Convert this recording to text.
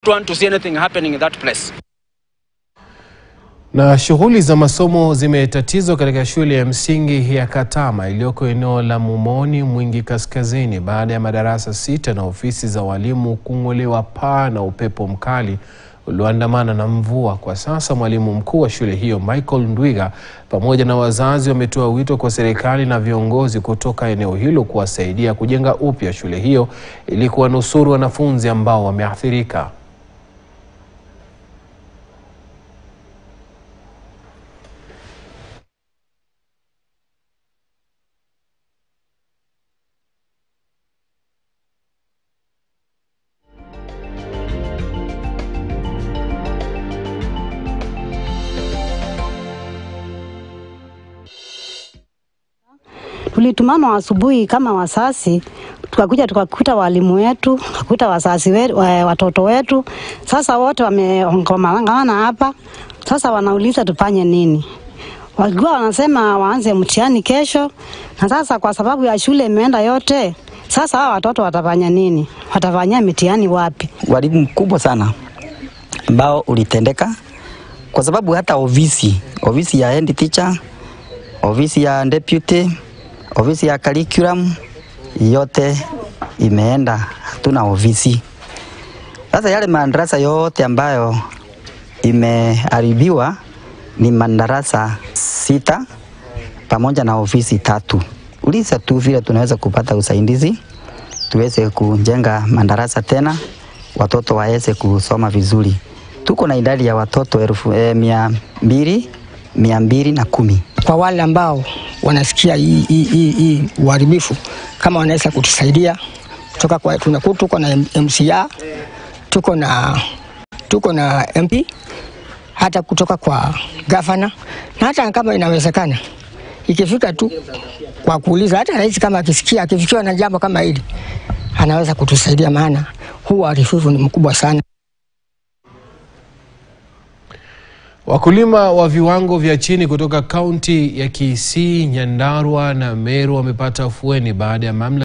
want to see anything happening in that place. Na shughuli za masomo zimetatizwa katika shule ya msingi ya Katama iliyoko eneo la Mumoni Mwingi Kaskazini baada ya madarasa 6 na ofisi za walimu kung'olewa paa na upepo mkali ulioandamana na mvua. Kwa sasa mwalimu mkuu wa shule hiyo Michael Ndwiga pamoja na wazazi wametoa wito kwa serikali na viongozi kutoka eneo hilo kuwasaidia kujenga upya shule hiyo ili kuwanusuru wanafunzi ambao wameathirika. Tulitumana asubuhi kama wasasi, tukakuja tukakuta walimu wetu, tukakuta wasasi wetu, watoto wetu. Sasa wote wameongomana hapa. Sasa wanauliza tufanye nini? Walikuwa wanasema waanze mtihani kesho. Na sasa kwa sababu ya shule imeenda yote, sasa hawa watoto watafanya nini? Watafanya mitihani wapi? Walimu mkubwa sana ambao ulitendeka kwa sababu hata ofisi ya head teacher, ofisi ya deputy, ofisi ya curriculum yote imeenda, hatuna ofisi. Sasa yale madarasa yote ambayo imeharibiwa ni madarasa 6 pamoja na ofisi 3. Uliza tu vile tunaweza kupata usaidizi tuweze kujenga madarasa tena, watoto waweze kusoma vizuri. Tuko na idadi ya watoto 210. Kwa wale ambao wanasikia hii uharibifu, kama wanaweza kutusaidia kutoka kwa tuko na MCA, tuko na MP, hata kutoka kwa governor, na hata kama inawezekana ikifika tu kwa kuuliza, hata rais kama akifikiwa na jambo kama hili anaweza kutusaidia, maana huu uharibifu ni mkubwa sana. Wakulima wa viwango vya chini kutoka kaunti ya Kisii, Nyandarua na Meru wamepata afueni baada ya mamlaka